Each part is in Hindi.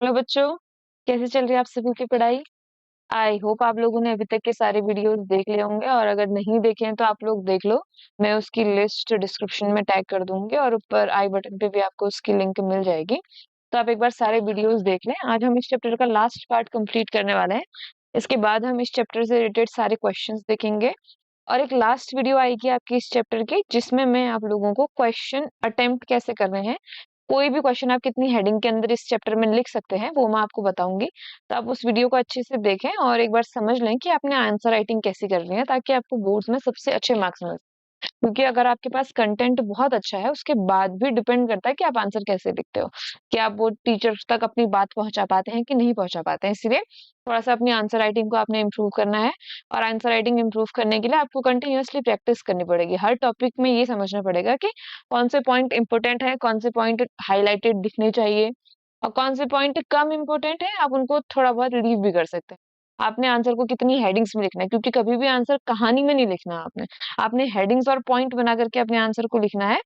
हेलो बच्चों, कैसे चल रही है आप सभी की पढ़ाई। आई होप आप लोगों ने अभी तक के सारे वीडियोस देख लिए होंगे, और अगर नहीं देखे हैं तो आप लोग देख लो। मैं उसकी लिस्ट डिस्क्रिप्शन में टैग कर दूंगी और ऊपर आई बटन पे भी आपको उसकी लिंक मिल जाएगी। तो आप एक बार सारे वीडियोस देख लें। आज हम इस चैप्टर का लास्ट पार्ट कंप्लीट करने वाले हैं। इसके बाद हम इस चैप्टर से रिलेटेड सारे क्वेश्चंस देखेंगे, और एक लास्ट वीडियो आएगी आपकी इस चैप्टर की, जिसमें मैं आप लोगों को क्वेश्चन अटेम्प्ट कैसे करने हैं, कोई भी क्वेश्चन आप कितनी हेडिंग के अंदर इस चैप्टर में लिख सकते हैं वो मैं आपको बताऊंगी। तो आप उस वीडियो को अच्छे से देखें और एक बार समझ लें कि आपने आंसर राइटिंग कैसी करनी है, ताकि आपको बोर्ड्स में सबसे अच्छे मार्क्स मिल। क्योंकि अगर आपके पास कंटेंट बहुत अच्छा है, उसके बाद भी डिपेंड करता है कि आप आंसर कैसे लिखते हो, कि आप वो टीचर्स तक अपनी बात पहुंचा पाते हैं कि नहीं पहुंचा पाते हैं। इसलिए थोड़ा सा अपनी आंसर राइटिंग को आपने इम्प्रूव करना है। और आंसर राइटिंग इम्प्रूव करने के लिए आपको कंटिन्यूअसली प्रैक्टिस करनी पड़ेगी। हर टॉपिक में ये समझना पड़ेगा कि कौन से पॉइंट इंपोर्टेंट है, कौन से पॉइंट हाईलाइटेड दिखने चाहिए, और कौन से पॉइंट कम इंपोर्टेंट है, आप उनको थोड़ा बहुत लीव भी कर सकते हैं। आपने आंसर को कितनी हेडिंग्स में लिखना है, क्योंकि कभी भी आंसर कहानी में नहीं लिखना है आपने। आपने हेडिंग्स और पॉइंट बना करके अपने आंसर को लिखना है,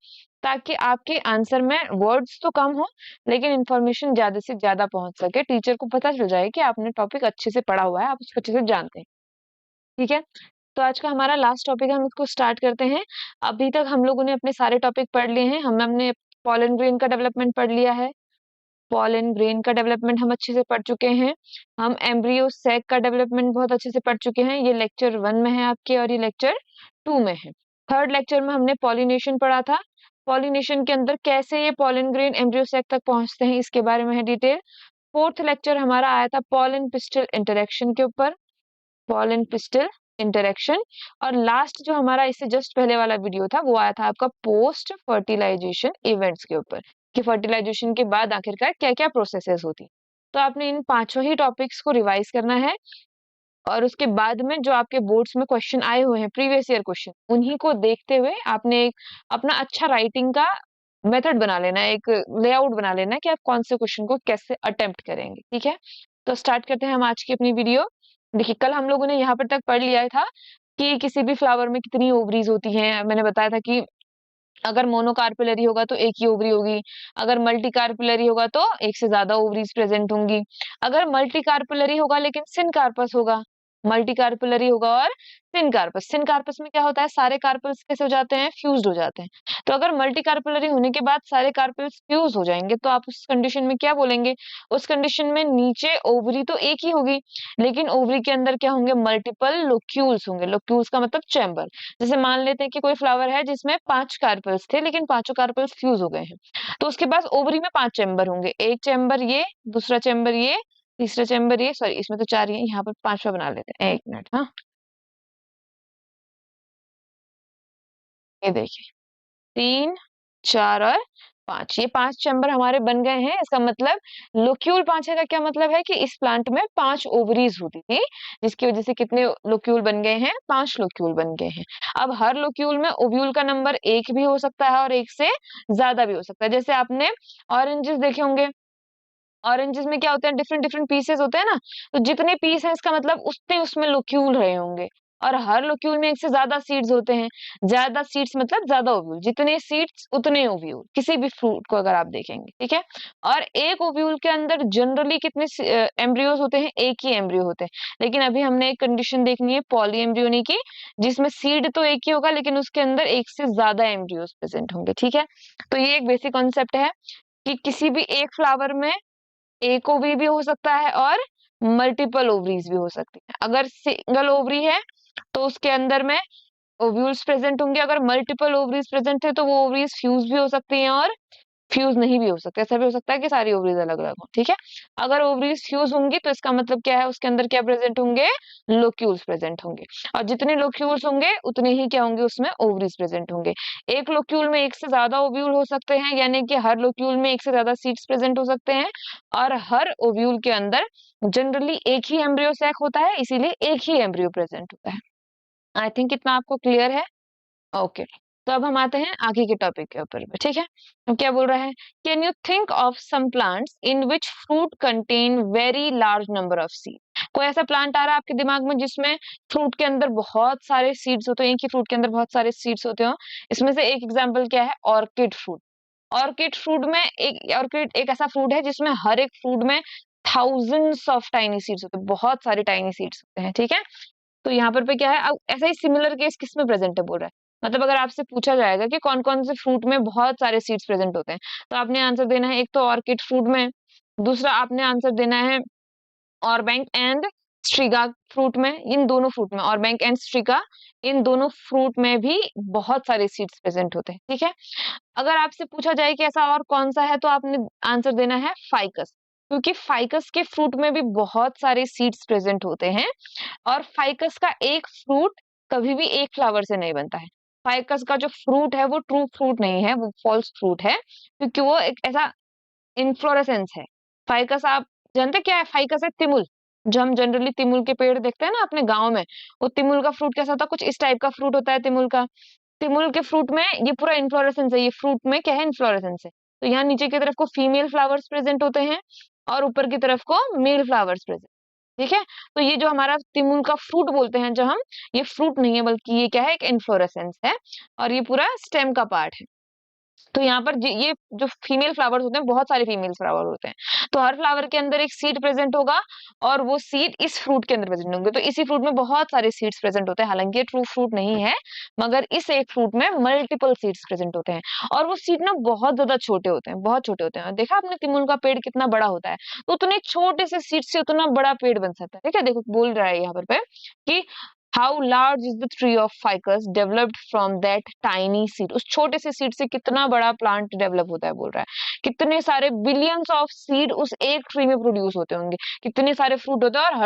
ताकि आपके आंसर में वर्ड्स तो कम हो, लेकिन इंफॉर्मेशन ज्यादा से ज्यादा पहुंच सके, टीचर को पता चल जाए कि आपने टॉपिक अच्छे से पढ़ा हुआ है, आप उसको अच्छे से जानते हैं। ठीक है, तो आज का हमारा लास्ट टॉपिक है, हम इसको स्टार्ट करते हैं। अभी तक हम लोगों ने अपने सारे टॉपिक पढ़ लिए हैं। हमने पॉलन ग्रेन का डेवलपमेंट पढ़ लिया है। पॉलन ग्रेन का डेवलपमेंट हम अच्छे से पढ़ चुके हैं। हम एम्ब्रियो सैक का डेवलपमेंट बहुत अच्छे से पढ़ चुके हैं। ये लेक्चर 1 में है आपके, और ये लेक्चर 2 में है। थर्ड लेक्चर में हमने पॉलिनेशन पढ़ा था। पॉलिनेशन के अंदर कैसे ये पॉलन ग्रेन एम्ब्रियो सैक तक पहुंचते हैं, इसके बारे में है डिटेल। फोर्थ लेक्चर हमारा आया था पॉलन पिस्टल इंटरेक्शन के ऊपर, पॉलन पिस्टल इंटरेक्शन। और लास्ट जो हमारा इससे जस्ट पहले वाला वीडियो था, वो आया था आपका पोस्ट फर्टिलाइजेशन इवेंट्स के ऊपर, कि फर्टिलाइजेशन के बाद आखिरकार क्या क्या प्रोसेसेस होती। तो आपने इन पांचों ही टॉपिक्स को रिवाइज करना है, और उसके बाद में जो आपके बोर्ड्स में क्वेश्चन आए हुए हैं, प्रीवियस ईयर क्वेश्चन, उन्हीं को देखते हुए आपने एक अपना अच्छा राइटिंग का मेथड बना लेना है, एक लेआउट बना लेना है कि आप कौन से क्वेश्चन को कैसे अटेम्प्ट करेंगे। ठीक है, तो स्टार्ट करते हैं हम आज की अपनी वीडियो। देखिए, कल हम लोगों ने यहाँ पर तक पढ़ लिया था कि किसी भी फ्लावर में कितनी ओवरीज होती हैं। मैंने बताया था कि अगर मोनोकार्पेलरी होगा तो एक ही ओवरी होगी, अगर मल्टी कार्पेलरी होगा तो एक से ज्यादा ओवरीज प्रेजेंट होंगी, अगर मल्टी कार्पेलरी होगा लेकिन सिन कार्पस होगा, मल्टी कार्पेलरी होगा और सिन कार्पस। सिन कार्पस में क्या होता है, सारे कार्पल्स कैसे हो जाते हैं, फ्यूज्ड हो जाते हैं। तो अगर मल्टी कार्पेलरी होने के बाद सारे कार्पल्स फ्यूज हो जाएंगे, तो आप उस कंडीशन में क्या बोलेंगे, उस कंडीशन में नीचे ओवरी तो एक ही होगी, लेकिन ओवरी के अंदर क्या होंगे, मल्टीपल लोक्यूल्स होंगे। लोक्यूल्स का मतलब चैम्बर। जैसे मान लेते हैं कि कोई फ्लावर है जिसमें 5 कार्पल्स थे, लेकिन पांचों कार्पल्स फ्यूज हो गए हैं, तो उसके पास ओवरी में 5 चैम्बर होंगे। एक चैम्बर ये, दूसरा चैम्बर ये, तीसरा चैम्बर ये, सॉरी इसमें तो 4 ही है, यहाँ पर 5वां बना लेते हैं। एक मिनट, हाँ, ये देखिए, 3, 4 और 5, ये 5 चैम्बर हमारे बन गए हैं। इसका मतलब लोक्यूल 5 है का क्या मतलब है कि इस प्लांट में 5 ओवरीज होती थी, जिसकी वजह से कितने लोक्यूल बन गए हैं, 5 लोक्यूल बन गए हैं। अब हर लोक्यूल में ओव्यूल का नंबर एक भी हो सकता है और एक से ज्यादा भी हो सकता है। जैसे आपने ऑरेंजेस देखे होंगे, ऑरेंजेस में क्या होते हैं, डिफरेंट डिफरेंट पीसेस होते हैं ना, तो जितने पीस हैं इसका मतलब उतने उसमें लोक्यूल रहे होंगे। और हर लोक्यूल में एक से ज्यादा सीड्स होते हैं। ज्यादा सीड्स मतलब ज्यादा ओव्यूल, जितने सीड्स उतने ओव्यूल, किसी भी फ्रूट को अगर आप देखेंगे। ठीक है, और एक ओव्यूल के अंदर जनरली कितने एम्ब्रियोज होते हैं, एक ही एम्ब्रियो होते हैं। लेकिन अभी हमने एक कंडीशन देखनी है पॉली एम्ब्रियोनी की, जिसमें सीड तो एक ही होगा लेकिन उसके अंदर एक से ज्यादा एम्ब्रियोज प्रेजेंट होंगे। ठीक है, तो ये एक बेसिक कॉन्सेप्ट है कि किसी भी एक फ्लावर में एक ओवरी भी हो सकता है और मल्टीपल ओवरीज भी हो सकती है। अगर सिंगल ओवरी है तो उसके अंदर में ओव्यूल्स प्रेजेंट होंगे, अगर मल्टीपल ओवरीज प्रेजेंट है तो वो ओवरीज फ्यूज भी हो सकती हैं और फ्यूज नहीं भी हो सकते। ऐसा भी हो सकता है कि सारी ओवरीज अलग अलग हो। ठीक है, अगर ओवरीज फ्यूज होंगी तो इसका मतलब क्या है, उसके अंदर क्या प्रेजेंट होंगे, लोक्यूल्स प्रेजेंट होंगे। और जितने लोक्यूल्स होंगे उतने ही क्या होंगे, उसमें ओवरीज प्रेजेंट होंगे। एक लोक्यूल में एक से ज्यादा ओव्यूल हो सकते हैं, यानी कि हर लोक्यूल में एक से ज्यादा सीड्स प्रेजेंट हो सकते हैं। और हर ओव्यूल के अंदर जनरली एक ही एम्ब्रियो सैक होता है, इसीलिए एक ही एम्ब्रियो प्रेजेंट होता है। आई थिंक इतना आपको क्लियर है। ओके, तो अब हम आते हैं आगे के टॉपिक के ऊपर में। ठीक है, तो क्या बोल रहा है, can you think of some plants in which fruit contain very large number of seed. कोई ऐसा प्लांट आ रहा है आपके दिमाग में जिसमें फ्रूट के अंदर बहुत सारे सीड्स होते हैं, एक ही फ्रूट के अंदर बहुत सारे सीड्स होते हो। इसमें से एक एग्जांपल क्या है, ऑर्किड फ्रूट। ऑर्किड फ्रूट में ऑर्किड एक ऐसा फ्रूट है जिसमें हर एक फ्रूट में थाउजेंड्स ऑफ टाइनी सीड्स होते हैं, बहुत सारे टाइनी सीड्स होते हैं, ठीक है। तो यहाँ पर पे क्या है, अब ऐसा ही सिमिलर केस किस में प्रेजेंट है बोल रहा है, मतलब अगर आपसे पूछा जाएगा कि कौन कौन से फ्रूट में बहुत सारे सीड्स प्रेजेंट होते हैं, तो आपने आंसर देना है एक तो ऑर्किड फ्रूट में, दूसरा आपने आंसर देना है ऑरबैंक एंड स्ट्रिगा फ्रूट में, इन दोनों फ्रूट में, ऑरबैंक एंड स्ट्रिगा, इन दोनों फ्रूट में भी बहुत सारे सीड्स प्रेजेंट होते हैं, ठीक है। अगर आपसे पूछा जाए कि ऐसा और कौन सा है, तो आपने आंसर देना है फाइकस, क्योंकि फाइकस के फ्रूट में भी बहुत सारे सीड्स प्रेजेंट होते हैं, और फाइकस का एक फ्रूट कभी भी एक फ्लावर से नहीं बनता है। फाइकस का जो फ्रूट है वो ट्रू फ्रूट नहीं है, वो फॉल्स फ्रूट है, क्योंकि वो एक ऐसा इन्फ्लोरेसेंस है। फाइकस आप जानते क्या है, फाइकस है तिमुल, जो हम जनरली तिमुल के पेड़ देखते हैं ना अपने गांव में, वो तिमुल का फ्रूट कैसा होता है, कुछ इस टाइप का फ्रूट होता है तिमुल का। तिमुल के फ्रूट में ये पूरा इन्फ्लोरेसेंस है, ये फ्रूट में क्या है, इन्फ्लोरेसेंस है। तो यहाँ नीचे की तरफ को फीमेल फ्लावर्स प्रेजेंट होते हैं और ऊपर की तरफ को मेल फ्लावर्स प्रेजेंट, ठीक है। तो ये जो हमारा तिमुल का फ्रूट बोलते हैं जो हम, ये फ्रूट नहीं है बल्कि ये क्या है, एक इन्फ्लोरेसेंस है, और ये पूरा स्टेम का पार्ट है। तो यहाँ पर ये जो फीमेल फ्लावर्स होते हैं, बहुत सारे फीमेल फ्लावर होते हैं, तो हर फ्लावर के अंदर एक सीड प्रेजेंट होगा, और वो सीड इस फ्रूट के अंदर प्रेजेंट होंगे। तो इसी फ्रूट में बहुत सारे सीड्स प्रेजेंट होते हैं, हालांकि ये ट्रू फ्रूट नहीं है, मगर इस एक फ्रूट में मल्टीपल सीड्स प्रेजेंट होते हैं, और वो सीड ना बहुत ज्यादा छोटे होते हैं, बहुत छोटे होते हैं। देखा आपने तिमुल का पेड़ कितना बड़ा होता है, तो उतने छोटे से सीड से उतना बड़ा पेड़ बन सकता है, ठीक है। देखो बोल रहा है यहाँ पर पे कि how large is the tree of ficus developed from that tiny seed, उस छोटे से सीड से कितना बड़ा प्लांट डेवलप होता है बोल रहा है, कितने सारे बिलियंस ऑफ सीड उस एक ट्री में प्रोड्यूस होते होंगे, कितने सारे फ्रूट होते हैं, और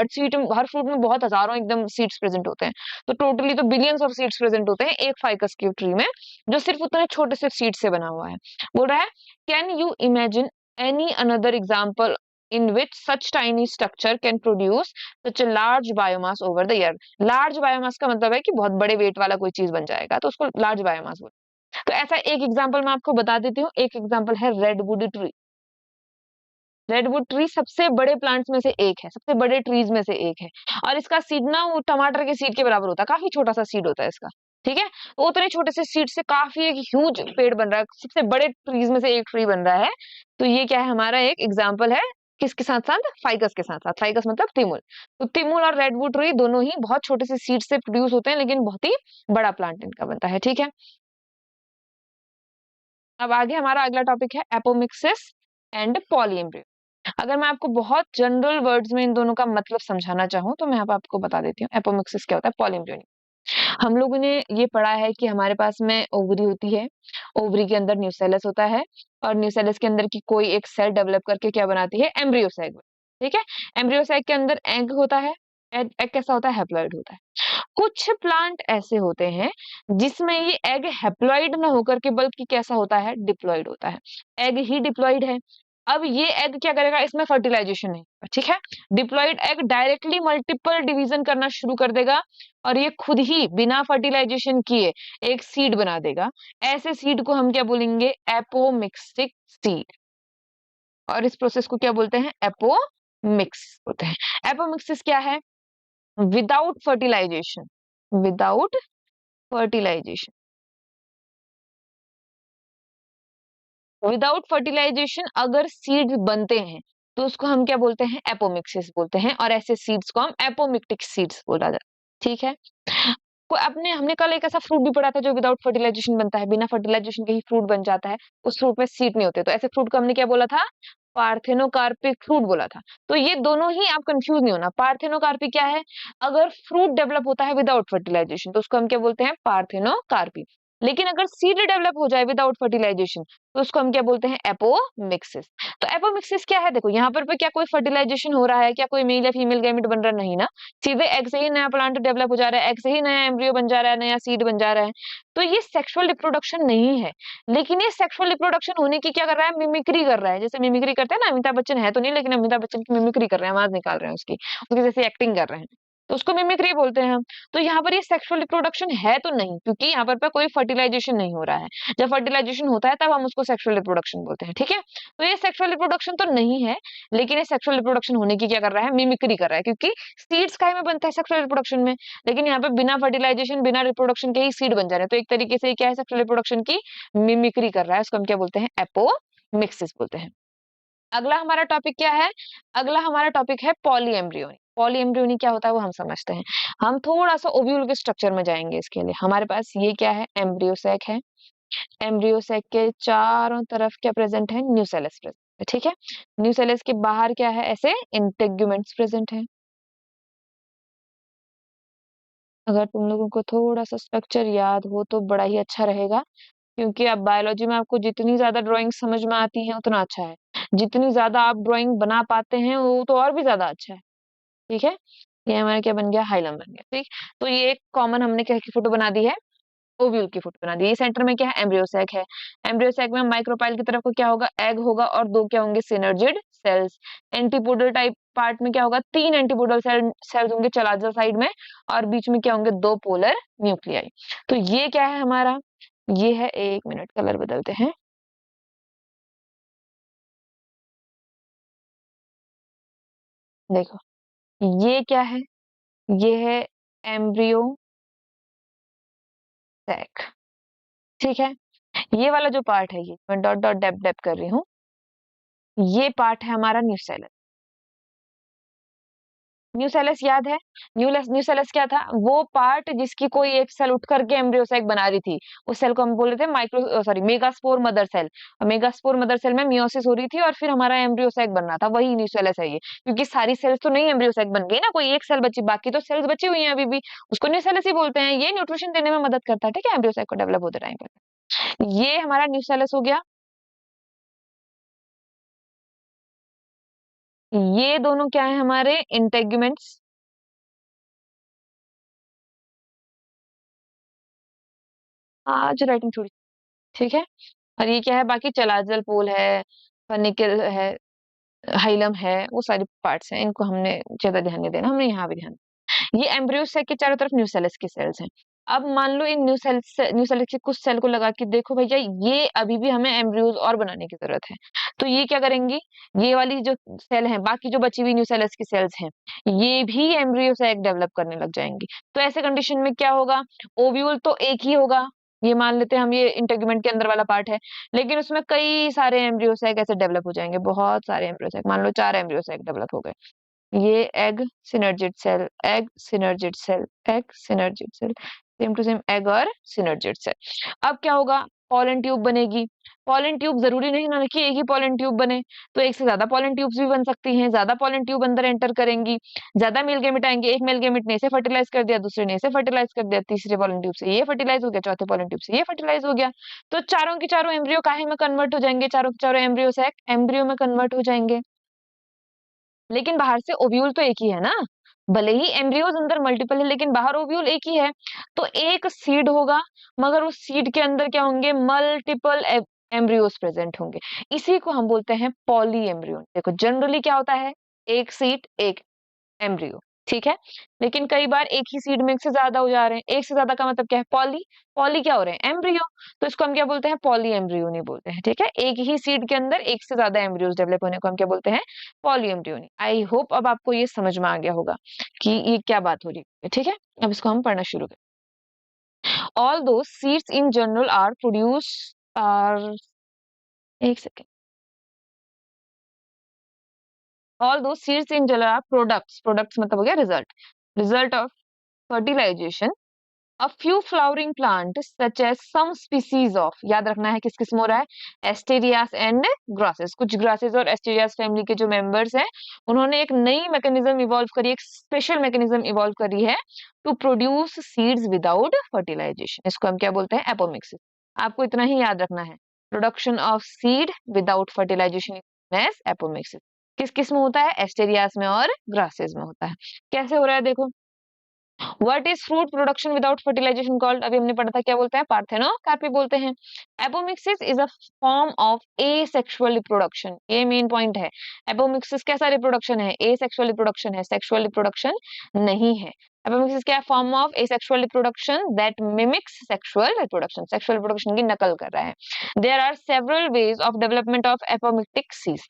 हर फ्रूट में बहुत हजारों एकदम सीड्स प्रेजेंट होते हैं, तो टोटली तो बिलियंस ऑफ सीड्स प्रेजेंट होते हैं एक फाइकस की ट्री में, जो सिर्फ उतने छोटे से सीड से बना हुआ है। बोल रहा है can you imagine any another example in which such tiny structure can produce such a large biomass over the year। Large biomass का मतलब है कि बहुत बड़े वेट वाला कोई चीज बन जाएगा, तो उसको लार्ज बायोमास बोलते हैं। तो ऐसा एक एग्जांपल मैं आपको बता देती हूँ, एक एग्जांपल है रेडवुड ट्री। रेडवुड ट्री सबसे बड़े प्लांट्स में से एक है, सबसे बड़े ट्रीज में से एक है, और इसका सीड ना वो टमाटर के सीड के बराबर होता है, काफी छोटा सा सीड होता है इसका, ठीक है। तो उतने छोटे से सीड से काफी एक ह्यूज पेड़ बन रहा है, सबसे बड़े ट्रीज में से एक ट्री बन रहा है। तो ये क्या है, हमारा एक एग्जाम्पल है, किसके साथ साथ, फाइकस के साथ साथ, फाइकस मतलब तिमुल। तो तिमुल और रेडवुड ट्री दोनों ही बहुत छोटे से सीड से प्रोड्यूस होते हैं, लेकिन बहुत ही बड़ा प्लांट इनका बनता है, ठीक है। अब आगे हमारा अगला टॉपिक है एपोमिक्सिस एंड पॉलीएम्ब्रियो। अगर मैं आपको बहुत जनरल वर्ड्स में इन दोनों का मतलब समझाना चाहूँ, तो मैं अब आपको बता देती हूँ एपोमिक्सिस क्या होता है, पॉलीएम्ब्रियो। हम लोगों ने ये पढ़ा है कि हमारे पास में ओवरी होती है, ओवरी के अंदर न्यूसेलस होता है, और न्यूसेलस के अंदर की कोई एक सेल डेवलप करके क्या बनाती है, एम्ब्रियो सैक, ठीक है। एम्ब्रियो सैक के अंदर एग होता है, एग कैसा होता है, हैप्लॉइड होता है। कुछ प्लांट ऐसे होते हैं जिसमें ये एग हैप्लॉइड ना होकर के बल्कि कैसा होता है, डिप्लॉइड होता है। एग ही डिप्लॉइड है। अब ये एग क्या करेगा, इसमें फर्टिलाइजेशन नहीं होगा, ठीक है। Diploid egg directly multiple division करना शुरू कर देगा, और ये खुद ही बिना फर्टिलाइजेशन किए एक सीड बना देगा। ऐसे सीड को हम क्या बोलेंगे, एपोमिक्सिक सीड। और इस प्रोसेस को क्या बोलते हैं, एपोमिक्स बोलते हैं। एपोमिक्सिस क्या है, without fertilization, without fertilization, without fertilization अगर सीड बनते हैं, तो उसको हम क्या बोलते हैं, एपोमिक्सिस बोलते हैं, और ऐसे सीड्स को हम एपोमिक्टिक सीड्स बोला जाता है, ठीक है। को अपने हमने कल एक ऐसा फ्रूट भी पढ़ा था जो विदाउट फर्टिलाइजेशन बनता है, बिना फर्टिलाइजेशन के ही फ्रूट बन जाता है, उस फ्रूट में सीड नहीं होते, तो ऐसे फ्रूट को हमने क्या बोला था, पार्थेनोकार्पिक फ्रूट बोला था। तो ये दोनों ही, आप कंफ्यूज नहीं होना, पार्थेनोकार्पी क्या है, अगर फ्रूट डेवलप होता है विदाउट फर्टिलाइजेशन तो उसको हम क्या बोलते हैं, पार्थेनोकार्पी। लेकिन अगर सीड डेवलप हो जाए विदाउट फर्टिलाइजेशन तो उसको हम क्या बोलते हैं, एपोमिक्सिस। तो एपोमिक्सिस क्या है, देखो यहाँ पर क्या कोई फर्टिलाइजेशन हो रहा है, क्या कोई मेल या फीमेल गैमेट बन रहा, नहीं ना, सीधे एग से ही नया प्लांट डेवलप हो जा रहा है, एग से ही नया एम्ब्रियो बन जा रहा है, नया सीड बन जा रहा है। तो ये सेक्सुअल रिप्रोडक्शन नहीं है, लेकिन ये सेक्सुअल रिप्रोडक्शन होने की क्या कर रहा है, मिमिक्री कर रहा है। जैसे मिमिक्री करते हैं ना, अमिताभ बच्चन है तो नहीं, लेकिन अमिताभ बच्चन की मिमिक्री कर रहे हैं, आवाज निकाल रहे हैं उसकी, उसकी जैसे एक्टिंग कर रहे हैं। तो उसको मिमिक्री बोलते हैं हम। तो यहाँ पर ये सेक्सुअल रिप्रोडक्शन है तो नहीं, क्योंकि यहाँ पर कोई फर्टिलाइजेशन नहीं हो रहा है। जब फर्टिलाइजेशन होता है तब हम उसको सेक्सुअल रिप्रोडक्शन बोलते हैं, ठीक है। तो ये सेक्सुअल रिप्रोडक्शन तो नहीं है, लेकिन ये सेक्सुअल रिप्रोडक्शन होने की क्या कर रहा है, मिमिक्री कर रहा है, क्योंकि सीड्स काय में बनता है, सेक्सुअल रिप्रोडक्शन में। लेकिन यहाँ पे बिना फर्टिलाइजेशन बिना रिप्रोडक्शन के ही सीड बन जा रहे हैं, तो एक तरीके से ये क्या है, सेक्सुअल रिप्रोडक्शन की मिमिक्री कर रहा है। उसको हम क्या बोलते हैं, एपोमिक्सिस बोलते हैं। अगला हमारा टॉपिक क्या है, अगला हमारा टॉपिक है पॉलीएम्ब्रियोनी। पॉलीएम्ब्रियोनी क्या होता है वो हम समझते हैं। हम थोड़ा सा ओव्यूल के स्ट्रक्चर में जाएंगे। इसके लिए हमारे पास ये क्या है, एम्ब्रियो सैक है। एम्ब्रियो सैक के चारों तरफ क्या प्रेजेंट है, न्यूसेलस प्रेजेंट है, ठीक है। न्यूसेलस के बाहर क्या है, ऐसे इंटेग्यूमेंट्स प्रेजेंट है। अगर तुम लोगों को थोड़ा सा स्ट्रक्चर याद हो तो बड़ा ही अच्छा रहेगा, क्योंकि अब बायोलॉजी में आपको जितनी ज्यादा ड्राइंग समझ में आती है उतना अच्छा है। जितनी ज्यादा आप ड्राइंग बना पाते हैं वो तो और भी ज्यादा अच्छा है, ठीक है। ये हमारा क्या बन गया, हाइलम बन गया, ठीक। तो ये एक कॉमन हमने क्या की फोटो बना दी है, ओव्यूल की फोटो बना दी। ये सेंटर में क्या है, एम्ब्रियो सैक है। एम्ब्रियो सैक में माइक्रोपाइल की तरफ को क्या होगा, एग होगा, और दो क्या होंगे, synergid cells. Antipodal type part में क्या होगा, तीन एंटीपोडल सेल्स होंगे चलाजा साइड में, और बीच में क्या होंगे, दो पोलर न्यूक्लियाई। तो ये क्या है हमारा, ये है, एक मिनट कलर बदलते हैं। देखो ये क्या है, ये है एम्ब्रियो सैक, ठीक है। ये वाला जो पार्ट है, ये मैं डॉट डॉट डैप डैप कर रही हूँ, ये पार्ट है हमारा न्यूसेलस। न्यूसेलस याद है, न्यूसेलस क्या था, वो पार्ट जिसकी कोई एक सेल उठ करके एम्ब्रियो सैक बना रही थी। उस सेल को हम बोल रहे थे micro sorry megaspore mother cell. Megaspore mother cell में मियोसिस हो रही थी और फिर हमारा एम्ब्रियो सैक बनना था, वही न्यूसेलस है ये। क्योंकि सारी सेल्स तो नहीं एम्ब्रियो सैक बन गई ना, कोई एक सेल बची, बाकी तो सेल्स बची हुई हैं अभी भी, उसको न्यूसेलस ही बोलते हैं। ये न्यूट्रिशन देने में मदद करता है, ठीक है, एम्ब्रियो सैक को डेवलप होते टाइम पर। ये हमारा न्यूसेलस हो गया। ये दोनों क्या है हमारे, इंटेग्यूमेंट्स। आज राइटिंग थोड़ी, ठीक है। और ये क्या है, बाकी चलाजल पोल है, फनिकल है, हाइलम है, वो सारी पार्ट्स हैं, इनको हमने ज्यादा ध्यान नहीं देना, हमने यहाँ भी ध्यान। ये एम्ब्रियो सेक के चारों तरफ न्यूसेलस की सेल्स हैं। अब मान लो इन न्यूसेलस के कुछ सेल को लगा के देखो भैया, ये अभी भी हमें एम्ब्रियोज और बनाने की जरूरत है। तो ये क्या करेंगी, ये वाली जो सेल है, बाकी जो बची हुई न्यूसेलस की सेल्स हैं, ये भी एम्ब्रियो सैक डेवलप करने लग जाएंगी। तो ऐसे कंडीशन में क्या होगा, ओव्यूल तो एक ही होगा, ये मान लेते हैं हम, ये इंटेगुमेंट के अंदर वाला पार्ट है, लेकिन उसमें कई सारे एम्ब्रियो सैक ऐसे डेवलप हो जाएंगे, बहुत सारे एम्ब्रियो सैक, मान लो चार एम्ब्रियो सैक डेवलप हो गए। ये egg synergid cell, egg synergid cell, egg synergid cell, same to same egg और सिनर्जिड सेल। अब क्या होगा, पॉलन ट्यूब बनेगी। पॉलन ट्यूब जरूरी नहीं ना कि एक ही पॉलन ट्यूब बने, तो एक से ज्यादा पॉलन ट्यूब्स भी बन सकती हैं। ज्यादा पॉलन ट्यूब अंदर एंटर करेंगी, ज्यादा मेल गेमेट आएंगे, एक मेल गेमेट ने इसे फर्टिलाइज कर दिया, दूसरे ने इसे फर्टिलाइज कर दिया, तीसरे पॉलन ट्यूब से ये फर्टिलाइज हो गया, चौथे पॉलन ट्यूब से ये फर्टिलाइज हो गया। तो चारों की चारों एम्ब्रियो काहे में कन्वर्ट हो जाएंगे, चारों के चारों एम्ब्रियो सैक एम्ब्रियो में कन्वर्ट हो जाएंगे। लेकिन बाहर से ओव्यूल तो एक ही है ना, भले ही एम्ब्रियोज अंदर मल्टीपल है लेकिन बाहर ओव्यूल एक ही है। तो एक सीड होगा, मगर उस सीड के अंदर क्या होंगे, मल्टीपल एम्ब्रियोज प्रेजेंट होंगे। इसी को हम बोलते हैं पॉली एम्ब्रियो। देखो जनरली क्या होता है, एक सीड एक एम्ब्रियो, ठीक है। लेकिन कई बार एक ही सीड में एक से ज्यादा हो जा रहे हैं, एक से ज्यादा का मतलब क्या है, पॉली। पॉली क्या हो रहे हैं, एम्ब्रियो। तो इसको हम क्या बोलते हैं, पॉली एम्ब्रियोनी बोलते हैं, ठीक है। एक ही सीड के अंदर एक से ज्यादा एम्ब्रियोज डेवलप होने को हम क्या बोलते हैं, पॉली एम्ब्रियोनी। आई होप अब आपको ये समझ में आ गया होगा कि ये क्या बात हो रही है, ठीक है। अब इसको हम पढ़ना शुरू करें। All the seeds in general are produce are, एक second, all the seeds in general are products, products मतलब हो गया result, result of fertilization. A few flowering plants such as some species of, याद रखना है किस किस में हो रहा है, एस्टेरियास एंड ग्रासेस। कुछ ग्रासेस और एस्टेरियास फैमिली के जो मेंबर्स हैं, उन्होंने एक नई मैकेनिज्म इवॉल्व करी, एक स्पेशल मैकेनिज्म इवॉल्व करी है to produce seeds without fertilization. इसको हम क्या बोलते हैं, एपोमिक्सिस। आपको इतना ही याद रखना है, production of seed without fertilization is apomixis. किस किस में होता है, एस्टेरियास में और ग्रासेस में होता है। कैसे हो रहा है देखो, what is fruit production without fertilization called? अभी हमने पढ़ा था, क्या बोलते हैं? पार्थेनोकार्पी बोलते हैं। Apomixis is a form of asexual reproduction, ये मेन पॉइंट है। एपोमिक्सिस कैसा रिप्रोडक्शन है? एसेक्सुअल रिप्रोडक्शन है, सेक्सुअल रिप्रोडक्शन नहीं है। एपोमिक्सिस क्या form of asexual reproduction that mimics sexual reproduction, sexual reproduction की नकल कर रहा है। There are several ways of development of apomictic seeds.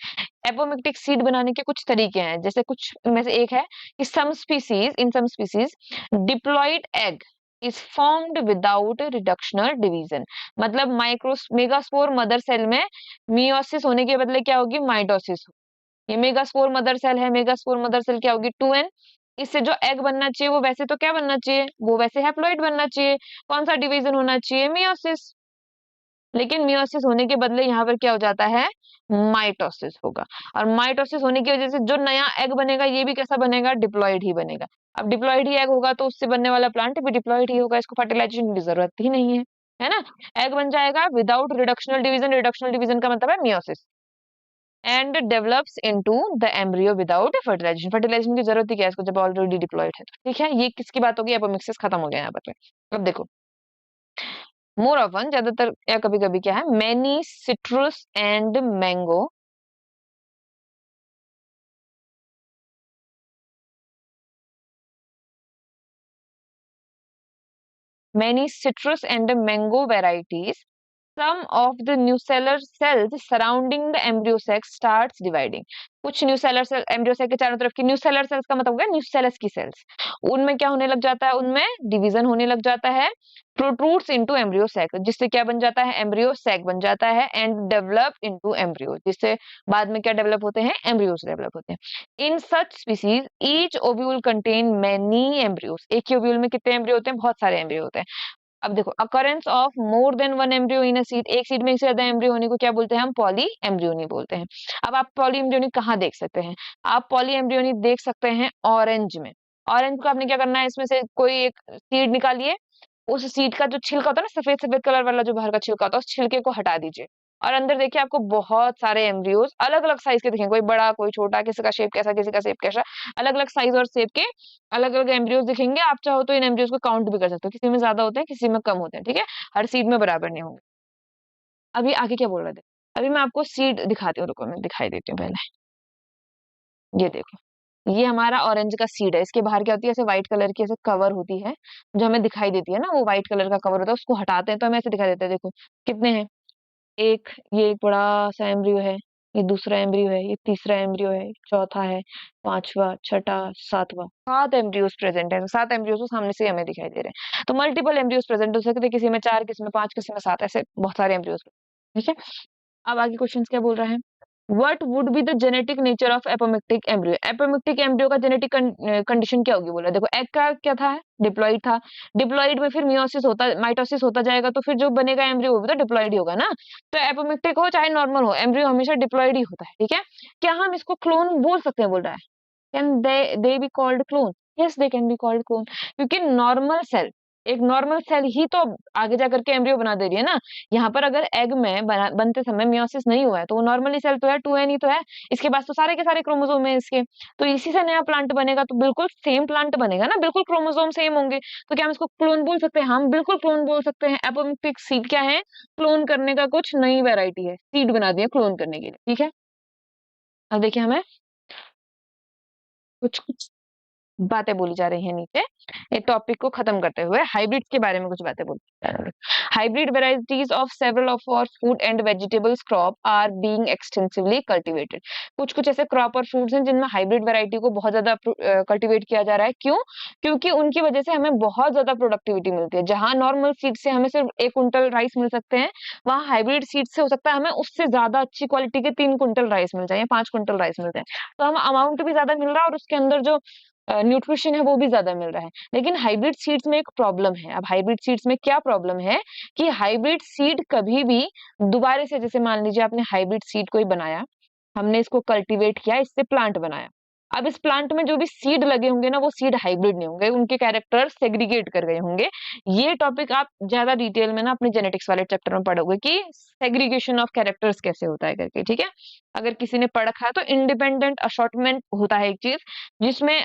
Apomictic seed बनाने के कुछ तरीके हैं, जैसे कुछ में से एक है कि some species, in some species diploid egg is formed without reductional division. मतलब माइक्रो मेगास्पोर मदर सेल में मियोसिस होने के बदले क्या होगी? माइटोसिस। ये मेगास्पोर मदर सेल है, मेगास्पोर मदर सेल क्या होगी? 2n। इससे जो एग बनना चाहिए वो वैसे तो क्या बनना चाहिए? वो वैसे हैप्लॉइड बनना चाहिए। कौन सा डिवीजन होना चाहिए? मियोसिस। लेकिन मियोसिस होने के बदले यहाँ पर क्या हो जाता है? माइटोसिस होगा। और माइटोसिस होने की वजह से जो नया एग बनेगा ये भी कैसा बनेगा? डिप्लॉइड ही बनेगा। अब डिप्लॉइड ही एग होगा तो उससे बनने वाला प्लांट भी डिप्लॉइड ही होगा, इसको फर्टिलाइजेशन की जरूरत ही नहीं है ना? एग बन जाएगा without reductional division, reductional division का मतलब है meiosis. And develops into the embryo without fertilization, fertilization की जरूरत ही क्या है इसको जब ऑलरेडी डिप्लॉइड है तो। ठीक है, ये किसकी बात होगी? एपोमिक्सिस खत्म हो गया यहाँ पर। अब देखो, मोर ऑफन, ज्यादातर या कभी कभी क्या है? Many citrus and mango, many citrus and mango varieties, some of the nucellar cells surrounding the embryo sac starts dividing। कुछ न्यूसेलर सेल एम्ब्रियो सेक के चारों तरफ की, न्यूसेलर सेल्स का मतलब हो गया न्यूसेलस की सेल्स, उनमें क्या होने लग जाता है? उनमें डिवीजन होने लग जाता है, प्रोट्रूड्स इनटू एम्ब्रियो सैक, जिससे क्या बन जाता है? एम्ब्रियो सैक बन जाता है। एंड डेवलप इनटू एम्ब्रियो, जिससे बाद में क्या डेवलप होते हैं? एम्ब्रियोज डेवलप होते हैं। In such species each ovule contain many embryos, एक ही ओव्यूल में कितने एम्ब्रियो होते हैं? बहुत सारे एम्ब्रियो होते हैं। अब देखो, occurrence of more than one embryo in a seed, एक सीड में एक से ज्यादा एम्ब्रियो होने को क्या बोलते हैं? हम पॉली एम्ब्रियोनी बोलते हैं। अब आप पॉली एम्ब्रियोनी कहाँ देख सकते हैं? आप पॉली एम्ब्रियोनी देख सकते हैं ऑरेंज में। ऑरेंज को आपने क्या करना है? इसमें से कोई एक सीड निकालिए, उस सीड का जो छिलका होता है ना, सफेद सफेद कलर वाला जो बाहर का छिलका होता है, उस छिलके को हटा दीजिए और अंदर देखिए आपको बहुत सारे एम्ब्रियोज अलग अलग साइज के दिखेंगे, कोई बड़ा कोई छोटा, किसी का शेप कैसा, किसी का शेप कैसा, अलग अलग साइज और शेप के अलग अलग एम्ब्रियोज दिखेंगे। आप चाहो तो इन एम्ब्रियोज को काउंट भी कर सकते हो, किसी में ज्यादा होते हैं, किसी में कम होते हैं। ठीक है, हर सीड में बराबर नहीं होंगे। अभी आगे क्या बोल रहे थे? अभी मैं आपको सीड दिखाती हूँ, रुको मैं दिखाई देती हूँ पहले। ये देखो, ये हमारा ऑरेंज का सीड है, इसके बाहर क्या होती है? ऐसे व्हाइट कलर की ऐसे कवर होती है, जो हमें दिखाई देती है ना, वो व्हाइट कलर का कवर होता है, उसको हटाते हैं तो हमें ऐसे दिखाई देता है। देखो कितने हैं? एक, ये एक बड़ा सा एम्ब्रियो है, ये दूसरा एम्ब्रियो है, ये तीसरा एम्ब्रियो है, चौथा है, पांचवा, छठा, सातवां, 7 एम्ब्रियोज प्रेजेंट है। तो 7 एम्ब्रियोज तो सामने से हमें दिखाई दे रहे हैं। तो मल्टीपल एम्ब्रियोज प्रेजेंट हो सकते हैं, किसी में 4, किसी में 5, किसी में 7, ऐसे बहुत सारे एम्ब्रियोज। ठीक है, अब आगे क्वेश्चन क्या बोल रहा है? What would be the genetic nature of apomictic embryo? apomictic embryo का जेनेटिक कंडीशन क्या होगी? बोला देखो, एग का क्या था? डिप्लॉइड था। डिप्लॉइड में फिर मियोसिस होता, माइटोसिस होता जाएगा, तो फिर जो बनेगा एम्ब्रियो वो भी तो डिप्लॉइड ही होगा ना। तो एपोमिक्टिक हो चाहे नॉर्मल हो, एम्ब्रियो हमेशा डिप्लॉइड ही होता है। ठीक है, क्या हम इसको क्लोन बोल सकते हैं? बोल रहा है, can they be called clone? Yes, they can be called clone, क्योंकि नॉर्मल सेल, एक नॉर्मल सेल ही तो आगे जाकर के एम्ब्रियो बना दे रही है ना। यहाँ पर अगर एग में बनते समय मियोसिस नहीं हुआ है तो वो नॉर्मली सेल तो है, 2n ही तो है। इसके पास तो सारे के सारे क्रोमोसोम है इसके, तो इसी से नया प्लांट बनेगा, तो बिल्कुल सेम प्लांट बनेगा ना, बिल्कुल क्रोमोसोम सेम होंगे। तो क्या हम इसको क्लोन बोल सकते हैं? हम बिल्कुल क्लोन बोल सकते हैं। एपोमिक्टिक सीड क्या है? क्लोन करने का कुछ नई वेराइटी है, सीड बना दिया क्लोन करने के लिए। ठीक है, अब देखिए हमें कुछ कुछ बातें बोली जा रही हैं नीचे। ये टॉपिक को खत्म करते हुए हाइब्रिड्स के बारे में कुछ बातें बोली जा रही हैं। Hybrid varieties of several of our food and vegetables crop are being extensively cultivated. कुछ कुछ ऐसे क्रॉप और फ्रूट्स हैं जिनमें हाइब्रिड वैरायटी को बहुत ज्यादा कल्टीवेट किया जा रहा है। क्यों? क्योंकि उनकी वजह से हमें बहुत ज्यादा प्रोडक्टिविटी मिलती है। जहां नॉर्मल सीड से हमें सिर्फ 1 कुंटल राइस मिल सकते हैं, वहां हाइब्रिड सीड से हो सकता है हमें उससे ज्यादा अच्छी क्वालिटी के 3 कुंटल राइस मिल जाए, 5 कुंटल राइस मिल जाए। तो हम अमाउंट भी ज्यादा मिल रहा है और उसके अंदर जो न्यूट्रिशन है वो भी ज्यादा मिल रहा है। लेकिन हाइब्रिड सीड्स में एक प्रॉब्लम है। अब हाइब्रिड सीड्स में क्या प्रॉब्लम है कि हाइब्रिड सीड कभी भी दोबारा से, जैसे मान लीजिए आपने हाइब्रिड सीड कोई बनाया, हमने इसको कल्टीवेट किया, इससे प्लांट बनाया। अब इस प्लांट में जो भी सीड लगे होंगे ना, वो सीड हाइब्रिड नहीं होंगे, उनके कैरेक्टर सेग्रीगेट कर गए होंगे। ये टॉपिक आप ज्यादा डिटेल में ना अपने जेनेटिक्स वाले चैप्टर में पढ़ोगे कि सेग्रीगेशन ऑफ कैरेक्टर्स कैसे होता है करके। ठीक है, अगर किसी ने पढ़ रखा है तो इंडिपेंडेंट असॉर्टमेंट होता है एक चीज, जिसमें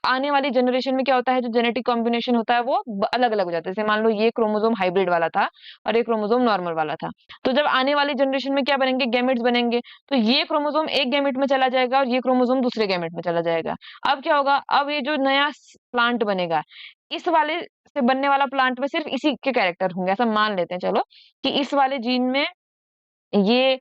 आने वाली जनरेशन में क्या होता है, जो जेनेटिक कॉम्बिनेशन होता है वो अलग अलग हो जाता है। जैसे मान लो ये क्रोमोसोम हाइब्रिड वाला था और ये क्रोमोसोम नॉर्मल वाला था, तो जब आने वाली जनरेशन में क्या बनेंगे, गैमेट्स बनेंगे, तो ये क्रोमोसोम एक गैमेट में चला जाएगा और ये क्रोमोसोम दूसरे गैमेट में चला जाएगा। अब क्या होगा, अब ये जो नया प्लांट बनेगा, इस वाले से बनने वाला प्लांट में सिर्फ इसी के कैरेक्टर होंगे, ऐसा मान लेते हैं चलो, कि इस वाले जीन में ये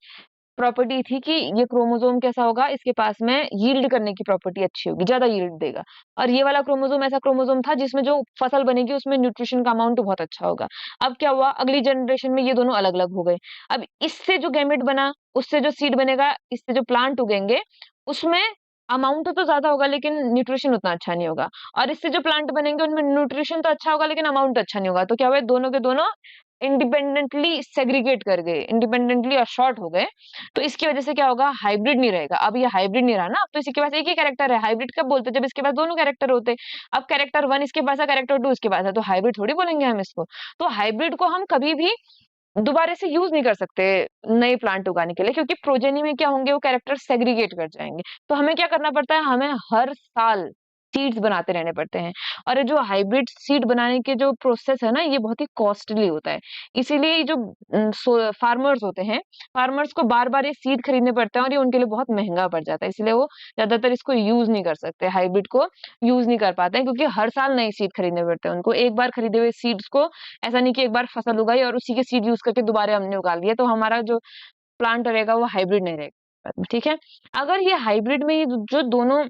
प्रॉपर्टी थी कि ये क्रोमोसोम कैसा होगा, इसके पास में यील्ड करने की प्रॉपर्टी अच्छी होगी, ज्यादा यील्ड देगा। और ये वाला क्रोमोसोम ऐसा क्रोमोसोम था जिसमें जो फसल बनेगी उसमें न्यूट्रिशन का अमाउंट बहुत अच्छा होगा। अब क्या हुआ, अगली जनरेशन में ये दोनों अलग अलग हो गए। अब इससे जो गैमेट बना, उससे जो सीड बनेगा, इससे जो प्लांट उगेंगे, उसमें अमाउंट तो ज्यादा होगा लेकिन न्यूट्रिशन उतना अच्छा नहीं होगा। और इससे जो प्लांट बनेंगे उनमें न्यूट्रिशन तो अच्छा होगा लेकिन अमाउंट अच्छा नहीं होगा। तो क्या हुआ, दोनों के दोनों इंडिपेंडेंटली सेग्रीगेट कर गए, इंडिपेंडेंटली अशॉर्ट हो गए। तो इसकी वजह से क्या होगा, हाइब्रिड नहीं रहेगा। अब ये हाइब्रिड नहीं रहा ना, अब तो इसी के पास एक ही कैरेक्टर है। हाइब्रिड कब बोलते हैं, जब इसके पास दोनों कैरेक्टर होते। अब कैरेक्टर वन इसके पास है, कैरेक्टर टू इसके पास है, तो हाइब्रिड थोड़ी बोलेंगे हम इसको। तो हाइब्रिड को हम कभी भी दोबारा से यूज नहीं कर सकते नए प्लांट उगाने के लिए, क्योंकि प्रोजेनी में क्या होंगे, वो कैरेक्टर सेग्रीगेट कर जाएंगे। तो हमें क्या करना पड़ता है, हमें हर साल सीड्स बनाते रहने पड़ते हैं। और ये जो हाइब्रिड सीड बनाने के जो प्रोसेस है ना, ये बहुत ही कॉस्टली होता है। इसीलिए ये जो फार्मर्स होते हैं, फार्मर्स को बार बार ये सीड खरीदने पड़ते हैं और ये उनके लिए बहुत महंगा पड़ जाता है। इसलिए वो ज्यादातर इसको यूज नहीं कर सकते, हाइब्रिड को यूज नहीं कर पाते हैं, क्योंकि हर साल नए सीड खरीदने पड़ते हैं उनको। एक बार खरीदे हुए सीड्स को, ऐसा नहीं कि एक बार फसल उगाई और उसी के सीड यूज करके दोबारा हमने उगा लिया, तो हमारा जो प्लांट रहेगा वो हाइब्रिड नहीं रहेगा। ठीक है, अगर ये हाइब्रिड में ये जो दोनों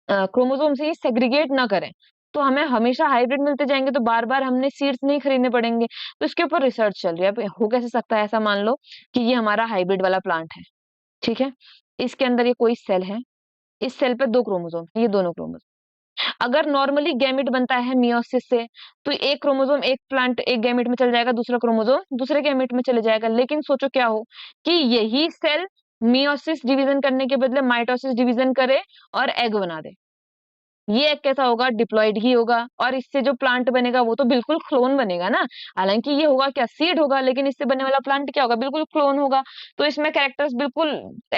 क्रोमोसोम से ये सेग्रीगेट ना करें, तो हमें हमेशा हाइब्रिड मिलते जाएंगे, तो बार बार हमने सीड्स नहीं खरीदने पड़ेंगे। तो इसके ऊपर रिसर्च चल रही है। अब हो कैसे सकता है, ऐसा मान लो कि ये हमारा हाइब्रिड वाला प्लांट है, ठीक है, इसके अंदर ये कोई सेल है, इस सेल पे दो क्रोमोसोम, ये दोनों क्रोमोसोम, अगर नॉर्मली गैमेट बनता है मियोसिस से, तो एक क्रोमोसोम एक प्लांट एक गैमेट में चल जाएगा, दूसरा क्रोमोसोम दूसरे गैमेट में चले जाएगा। लेकिन सोचो क्या हो कि यही सेल मियोसिस डिवीजन करने के बदले माइटोसिस डिवीजन करे और एग बना दे। ये एग कैसा होगा, डिप्लॉइड ही होगा, और इससे जो प्लांट बनेगा वो तो बिल्कुल क्लोन बनेगा ना। हालांकि ये होगा क्या, सीड होगा, लेकिन इससे बनने वाला प्लांट क्या होगा, बिल्कुल क्लोन होगा। तो इसमें कैरेक्टर्स बिल्कुल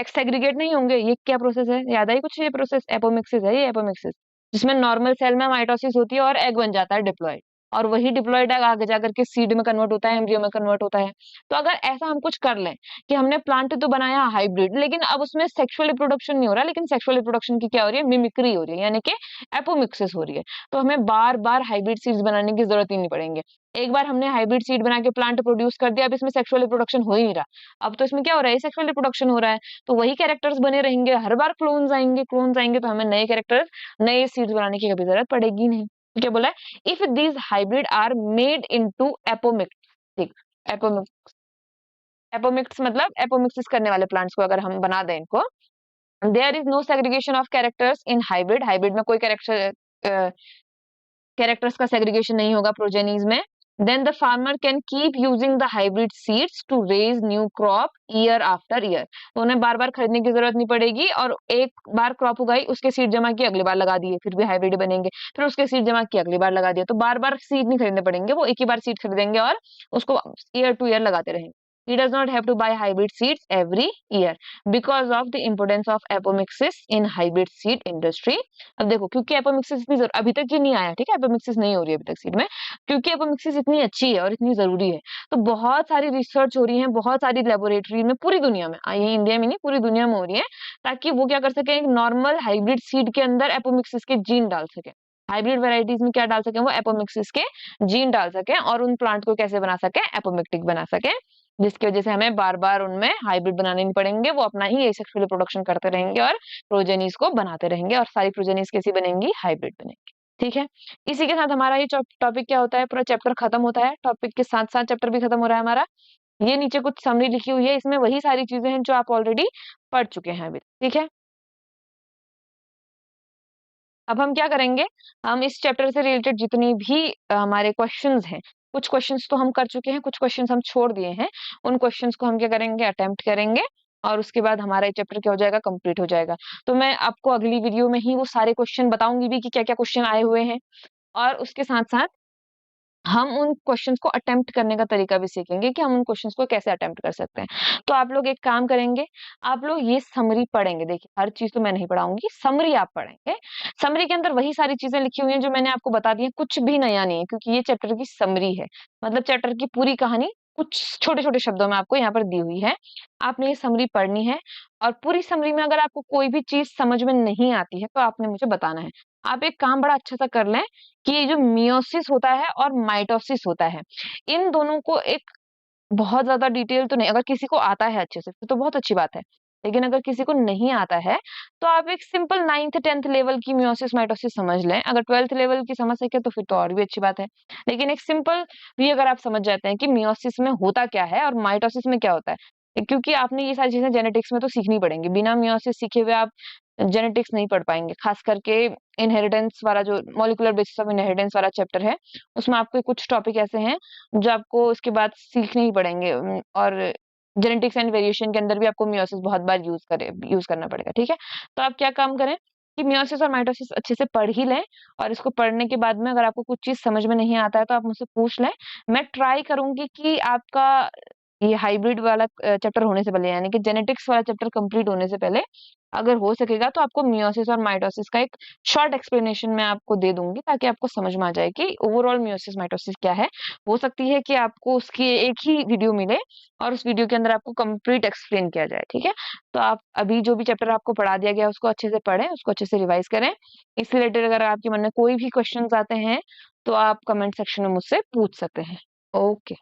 सेग्रीगेट नहीं होंगे। ये क्या प्रोसेस है, याद आई कुछ, ये प्रोसेस एपोमिक्सिस है, ये एपोमिक्सिस, जिसमें नॉर्मल सेल में माइटोसिस होती है और एग बन जाता है डिप्लॉइड, और वही डिप्लॉइड एग आगे जाकर के सीड में कन्वर्ट होता है, एम्ब्रियो में कन्वर्ट होता है। तो अगर ऐसा हम कुछ कर लें कि हमने प्लांट तो बनाया हाइब्रिड, लेकिन अब उसमें सेक्सुअल रिप्रोडक्शन नहीं हो रहा, लेकिन सेक्सुअल रिप्रोडक्शन की क्या हो रही है, मिमिक्री हो रही है, यानी कि एपोमिक्सिस हो रही है। तो हमें बार बार हाइब्रिड सीड्स बनाने की जरूरत ही नहीं पड़ेंगे। एक बार हमने हाइब्रिड सीड बना के प्लांट प्रोड्यूस कर दिया, अब इसमें सेक्सुअल रिप्रोडक्शन हो ही नहीं रहा। अब तो इसमें क्या हो रहा है, सेक्सुअल रिप्रोडक्शन हो रहा है। तो वही कैरेक्टर्स बने रहेंगे, हर बार क्लोन्स आएंगे, क्लोन्स आएंगे, तो हमें नए कैरेक्टर्स नए सीड्स बनाने की कभी जरूरत पड़ेगी नहीं। तो क्या बोला है, if these hybrid are made into apomictic, apomix, apomix मतलब एपोमिक्सिस करने वाले प्लांट्स को अगर हम बना दें इनको, there is no segregation of characters in hybrid, hybrid में कोई कैरेक्टर्स का सेग्रीगेशन नहीं होगा प्रोजेनीज में, then the farmer can keep using the hybrid seeds to raise new crop year after year. तो उन्हें बार बार खरीदने की जरूरत नहीं पड़ेगी, और एक बार क्रॉप उगाई, उसके सीड जमा किए, अगली बार लगा दिए, फिर भी हाइब्रिड बनेंगे, फिर उसके सीड जमा किए, अगली बार लगा दिया। तो बार बार सीड नहीं खरीदने पड़ेंगे, वो एक ही बार सीड खरीदेंगे और उसको ईयर टू ईयर लगाते रहेंगे। He does not have to buy hybrid seeds every year because of the importance of apomixis in hybrid seed industry। अब देखो, क्योंकि एपोमिक्सिस इतनी अभी तक ये नहीं आया, ठीक है, एपोमिक्सिस नहीं हो रही है अभी तक सीड में, क्योंकि एपोमिक्सिस इतनी अच्छी है और इतनी जरूरी है। तो बहुत सारी रिसर्च हो रही है, बहुत सारी लेबोरेटरी में पूरी दुनिया में, यही इंडिया में नहीं पूरी दुनिया में हो रही है, ताकि वो क्या कर सके, एक नॉर्मल हाइब्रिड सीड के अंदर एपोमिक्सिस के जीन डाल सके। हाइब्रिड वेराइटीज में क्या डाल सके, वो एपोमिक्सिस के जीन डाल सके, और उन प्लांट को कैसे बना सके, एपोमिक्टिक बना सके, जिसकी वजह से हमें बार बार उनमें हाइब्रिड बनाने नहीं पड़ेंगे, वो अपना ही एसेक्सुअल रिप्रोडक्शन करते रहेंगे और प्रोजेनीज को बनाते रहेंगे, और सारी प्रोजेनीज कैसी बनेंगी, हाइब्रिड बनेंगी। ठीक है, इसी के साथ हमारा ये टॉपिक क्या होता है, पूरा चैप्टर खत्म होता है। टॉपिक के साथ साथ चैप्टर भी खत्म हो रहा है हमारा। ये नीचे कुछ समरी लिखी हुई है, इसमें वही सारी चीजें हैं जो आप ऑलरेडी पढ़ चुके हैं अभी। ठीक है, अब हम क्या करेंगे, हम इस चैप्टर से रिलेटेड जितनी भी हमारे क्वेश्चंस हैं, कुछ क्वेश्चंस तो हम कर चुके हैं, कुछ क्वेश्चंस हम छोड़ दिए हैं, उन क्वेश्चंस को हम क्या करेंगे, अटेम्प्ट करेंगे, और उसके बाद हमारा ये चैप्टर क्या हो जाएगा, कंप्लीट हो जाएगा। तो मैं आपको अगली वीडियो में ही वो सारे क्वेश्चन बताऊंगी भी कि क्या क्या क्वेश्चन आए हुए हैं, और उसके साथ साथ हम उन क्वेश्चंस को अटेम्प्ट करने का तरीका भी सीखेंगे कि हम उन क्वेश्चंस को कैसे अटेम्प्ट कर सकते हैं। तो आप लोग एक काम करेंगे, आप लोग ये समरी पढ़ेंगे। देखिए, हर चीज तो मैं नहीं पढ़ाऊंगी, समरी आप पढ़ेंगे। समरी के अंदर वही सारी चीजें लिखी हुई हैं जो मैंने आपको बता दी है, कुछ भी नया नहीं है, क्योंकि ये चैप्टर की समरी है। मतलब चैप्टर की पूरी कहानी कुछ छोटे छोटे शब्दों में आपको यहाँ पर दी हुई है। आपने ये समरी पढ़नी है, और पूरी समरी में अगर आपको कोई भी चीज समझ में नहीं आती है तो आपने मुझे बताना है। आप एक काम बड़ा अच्छा सा कर लें कि ये जो मियोसिस होता है और माइटोसिस होता है, इन दोनों को एक बहुत ज्यादा डिटेल तो नहीं, अगर किसी को आता है अच्छे से तो बहुत अच्छी बात है। लेकिन अगर किसी को नहीं आता है तो आप एक सिंपल 9th 10th लेवल की मियोसिस माइटोसिस समझ लें। अगर 12th लेवल की समझ सके तो फिर तो और भी अच्छी बात है। लेकिन एक सिंपल भी अगर आप समझ जाते हैं कि मियोसिस में होता क्या है और माइटोसिस में क्या होता है, क्योंकि आपने ये सारी चीजें जेनेटिक्स में तो सीखनी पड़ेंगी। बिना मियोसिस सीखे हुए आप जेनेटिक्स नहीं पढ़ पाएंगे। खास करके इनहेरिटेंस वाला जो मॉलिक्यूलर बेसिस ऑफ इनहेरिटेंस वाला चैप्टर है, उसमें आपके कुछ टॉपिक ऐसे हैं जो आपको उसके बाद सीखने ही पड़ेंगे। और जेनेटिक्स एंड वेरिएशन के अंदर भी आपको मियोसिस बहुत बार यूज करना पड़ेगा। ठीक है, तो आप क्या काम करें कि मियोसिस और माइटोसिस अच्छे से पढ़ ही लें, और इसको पढ़ने के बाद में अगर आपको कुछ चीज समझ में नहीं आता है तो आप मुझसे पूछ लें। मैं ट्राई करूंगी कि आपका ये हाइब्रिड वाला चैप्टर होने से पहले, यानी कि जेनेटिक्स वाला चैप्टर कंप्लीट होने से पहले, अगर हो सकेगा तो आपको मियोसिस और माइटोसिस का एक शॉर्ट एक्सप्लेनेशन मैं आपको दे दूंगी, ताकि आपको समझ में आ जाए कि ओवरऑल मियोसिस माइटोसिस क्या है। हो सकती है कि आपको उसकी एक ही वीडियो मिले और उस वीडियो के अंदर आपको कंप्लीट एक्सप्लेन किया जाए। ठीक है, तो आप अभी जो भी चैप्टर आपको पढ़ा दिया गया है उसको अच्छे से पढ़ें, उसको अच्छे से रिवाइज करें। इससे रिलेटेड अगर आपके मन में कोई भी क्वेश्चंस आते हैं तो आप कमेंट सेक्शन में मुझसे पूछ सकते हैं। ओके,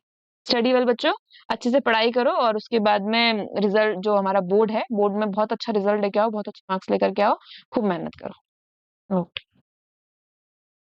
स्टडी वेल बच्चों, अच्छे से पढ़ाई करो, और उसके बाद में रिजल्ट जो हमारा बोर्ड है, बोर्ड में बहुत अच्छा रिजल्ट लेके आओ, बहुत अच्छे मार्क्स लेकर के आओ, खूब मेहनत करो। ओके।